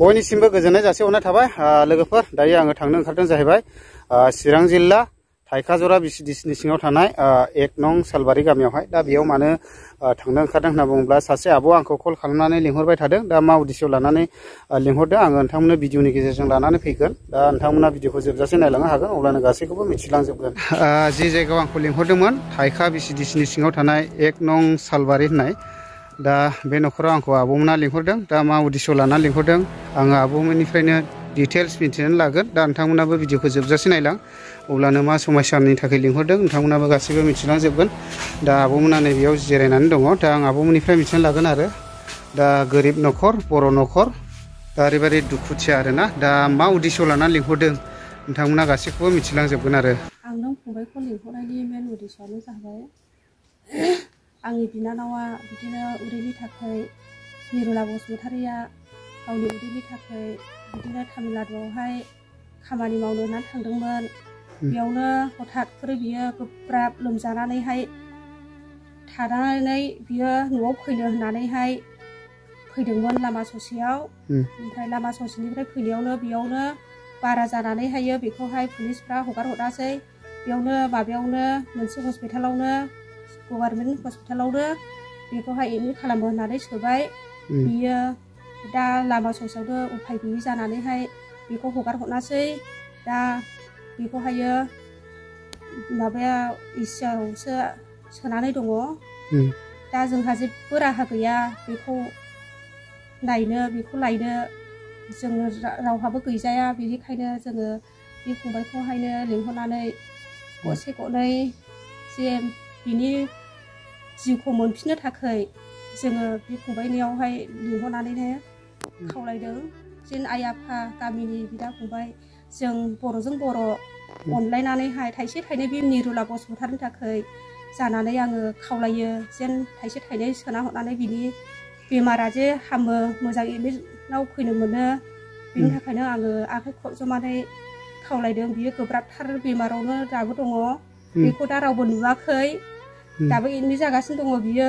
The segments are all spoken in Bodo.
बयनिसिमबो गोजोननाय जासिहरनाय थाबाय लोगोफोर दायो आङो थांनो ओंखारदों जाहैबाय चिरां जिल्ला थाइखाजरा बिसिडिसिनि सिङाव थानाय 1 नं सालबारि गामियावहाय दा बेयाव मानो थांनो ओंखारदों होनना बुङोब्ला सासे आब' आंखौ कल खालामनानै लिंहरबाय थादों दा मा उद्देश्य लानानै लिंहरदों आङो नोंथांमोननो भिडिअनि गेजेरजों लानानै फैगोन दा नोंथांमोना भिडिअखौ जोबजासे नायलांनो हागोन अब्लानो गासैखौबो मिथिलांजोबगोन जि जायगायाव आंखौ लिंहरदोंमोन थाइखा बिसिडिसिनि सिङाव थानाय 1 नं सालबारि होननाय दा बे नखराव आंखौ आब'मोना लिंहरदों दा मा उद्देश्य लानानै लिंहरदों आङो आब'मोननिफ्रायनो डिटेल्स मिथिनानै लागोन दा नोंथांमोनाबो भिडिअखौ जोबजासे नायलां अब्लानो मा समस्यानि थाखाय लिंहरदों नोंथांमोनाबो गासैबो मिथिलांजोबगोन दा आब'मोना नैबेयाव जिरायनानै दङ दा आं आब'मोननिफ्राय मिथिनानै लागोन आरो दा गोरिब नखर बर' नखर दा ओरैबायदि दुखुथिया आरोना दा मा उद्देश्य लानानै लिंहरदों नोंथांमोना गासैखौबो मिथिलांजोबगोन आरो आं नों फंबायखौ लिंहरनायनि मेन उद्देश्यआनो जाबाय आंनि बिनानावा बिदिनो उदैनि थाखाय निरुला बसुमतारिया गावनि उदैनि थाखाय बिदिनो तामिलनाडुआवहाय खामानि मावनो होननानै थांदोंमोन बेयावनो हठात खरै बियो गोब्राब लोमजानानैहाय थानानै बियो न'आव फैनो होननानैहाय फैदोंमोन लामा ससेयाव ओमफ्राय लामा ससेनिफ्राय फैनायावनो बेयावनो बारा जानानैहायो बेखौहाय पुलिसफ्रा हगार हरासै बेयावनो माबायावनो मोनसे हस्पिटालावनो गभार्नमेन्ट हस्पिटालावनो बेखौहाय एडमिट खालामो होननानै सोबाय बियो दा लामा ससेयावनो उफाय गैयि जानानैहाय बेखौ हगार हरनासै दा बेखौहायो माबाया इसिआवसो सोनानै दङ दा जोंहा जेबो राहा गैया बेखौ नायनो बेखौ लायनो जोङो रावहाबो गैजाया बेनिखायनो जोङो बे फंबायखौहायनो लिंहरनानै गरसे गरनै जे बिनि जिउखौ मोनफिननो थाखाय जोङो बे फंबायनियावहाय लिंहरनानैनो खावलायदों जेन आइ आफा गामिनि बिदा फंबाय जों बर'जों बर' अनलायनानैहाय थाइसे थाइनै बे निरुला बसुमतारिनि थाखाय जानानै आङो खावलायो जेन थाइसे थाइनै सोना हरनानै बिनि बेमारा जे हामो मोजां एडमिटआव फैनो मोनो बिनि थाखायनो आङो आखाइ खबजबनानै खावलायदों बियो गोब्राबथार बेमारावनो दाबो दङ बेखौ दा रावबो नुवाखै दाबो एडमिट जागासिनो दङ बियो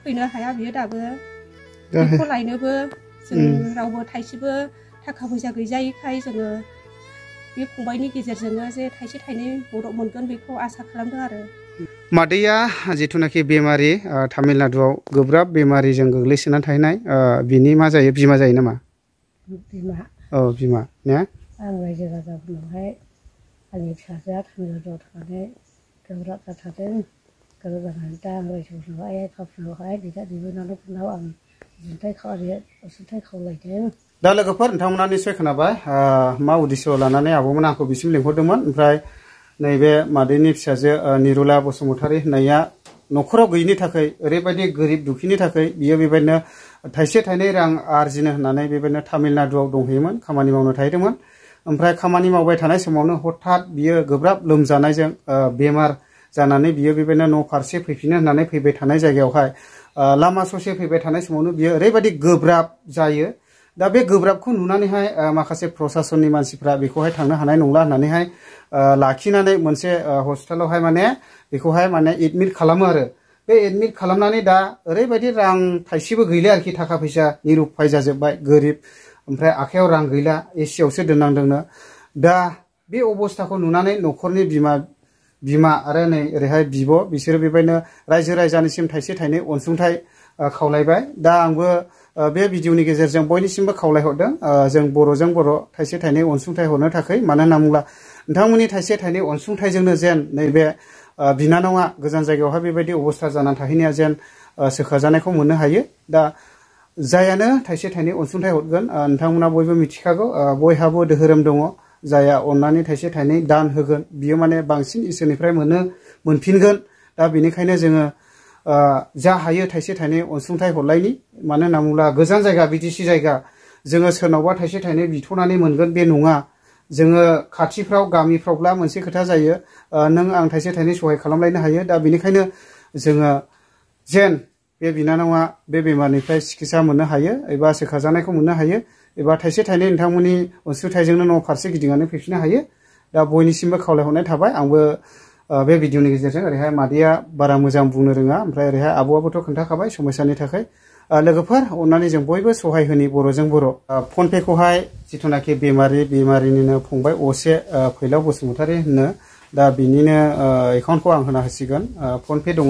फैनो हाया बियो दाबो बेखौ लायनोबो जों रावबो थाइसेबो थाखा फैसा गैजायैखाय जोङो बे फंबायनि गेजेरजोंनो जे थाइसे थाइनै मदद मोनगोन बेखौ आसा खालामदों आरो मादैया जिथुनाखि बेमारि तामिलनाडुआव गोब्राब बेमारिजों गोग्लैसोनानै थाहैनाय बिनि मा जायो बिमा जायो नामा बिमा औ बिमा ने आं रायजो राजाफोरनावहाय आंनि फिसाजोआ तामिलनाडुआव थानानै गोब्राब जाथारदों गोब्राब जानानै दा आं रायजोफोरनाव आइ आफाफोरनावहाय बिदा बिबोनांफोरनाव आं अनसुंथाइ खावलायदों दा लोगोफोर नोंथांमोना निस्सय खोनाबाय मा उद्देश्य लानानै आब'मोना आंखौ बिसिम लिंहरदोंमोन ओमफ्राय नैबे मादैनि फिसाजो निरुला बसुमतारि होननाया न'खराव गैयिनि थाखाय ओरैबायदि गोरिब दुखिनि थाखाय बियो बेबायदिनो थाइसे थाइनै रां आरजिनो होननानै बेबायदिनो तामिलनाडुआव दंहैयोमोन खामानि मावनो थाहैदोंमोन ओमफ्राय खामानि मावबाय थानाय समावनो हठात बियो गोब्राब लोमजानायजों बेमार जानानै बियो बेबायदिनो न' फारसे फैफिनो होननानै फैबाय थानाय जायगायावहाय लामा ससे फैबाय थानाय समावनो बियो ओरैबायदि गोब्राब जायो दा बे गोब्राबखौ नुनानैहाय माखासे प्रसासननि मानसिफ्रा बेखौहाय थांनो हानाय नंला होननानैहाय लाखिनानै मोनसे हस्पिटालावहाय माने बेखौहाय माने एडमिट खालामो आरो बे एडमिट खालामनानै दा ओरैबायदि रां थाइसेबो गैला आरोखि थाखा फैसा निरुपाय जाजोब्बाय गोरिब ओमफ्राय आखायाव रां गैला एसियावसो दोननांदोंनो दा बे अबस्थाखौ नुनानै न'खरनि बिमा आरो नै ओरैहाय बिब' बिसोरो बेबायदिनो रायजो राजानिसिम थाइसे थाइनै अनसुंथाइ खावलायबाय दा आंबो बे भिडिअनि गेजेरजों बयनिसिमबो खावलायहरदों जों बर'जों बर' थाइसे थाइनै अनसुंथाइ हरनो थाखाय मानो होनना बुङोब्ला नोंथांमोननि थाइसे थाइनै अनसुंथाइजोंनो जेन नैबे बिनानावा गोजान जायगायावहाय बेबायदि अबस्था जानानै थाहैनाया जेन सोखाजानायखौ मोननो हायो दा जायानो थाइसे थाइनै अनसुंथाइ हरगोन नोंथांमोना बयबो मिथिखागौ बयहाबो धोरोम दङ जाया अननानै थाइसे थाइनै दान होगोन बियो माने बांसिन इसोरनिफ्राय मोनफिनगोन दा बेनिखायनो जोङो जा हायो थाइसे थाइनै अनसुंथाइ हरलायनि मानो होनना बुङोब्ला गोजान जायगा बिटिसि जायगा जोङो सोरनावबा थाइसे थाइनै बिथ'नानै मोनगोन बे नङा जोङो खाथिफ्राव गामिफ्रावब्ला मोनसे खोथा जायो नों आं थाइसे थाइनै सहाय खालामलायनो हायो दा बेनिखायनो जोङो जेन बे बिनानावा बे बेमारनिफ्राय सिकित्सा मोननो हायो एबा सोखाजानायखौ मोननो हायो एबा थाइसे थाइनै नोंथांमोननि अनसुंथाइजोंनो न' फारसे गिदिंनानै फैफिननो हायो दा बयनिसिमबो खावलायहरनाय थाबाय आंबो बे भिडिअनि गेजेरजों ओरैहाय मादैया बारा मोजां बुंनो रोङा ओमफ्राय ओरैहाय आब'आबोथ' खोन्थाखाबाय समस्यानि थाखाय लोगोफोर अननानै जों बयबो सहाय होनि बर'जों बर'। फन पे खौहाय जिथुनाखि बेमारिनिनो फंबाय असे फैलाव बसुमतारी होनो दा बिनिनो एकाउन्टखौ आं होना होसिगोन। फन पे दङ।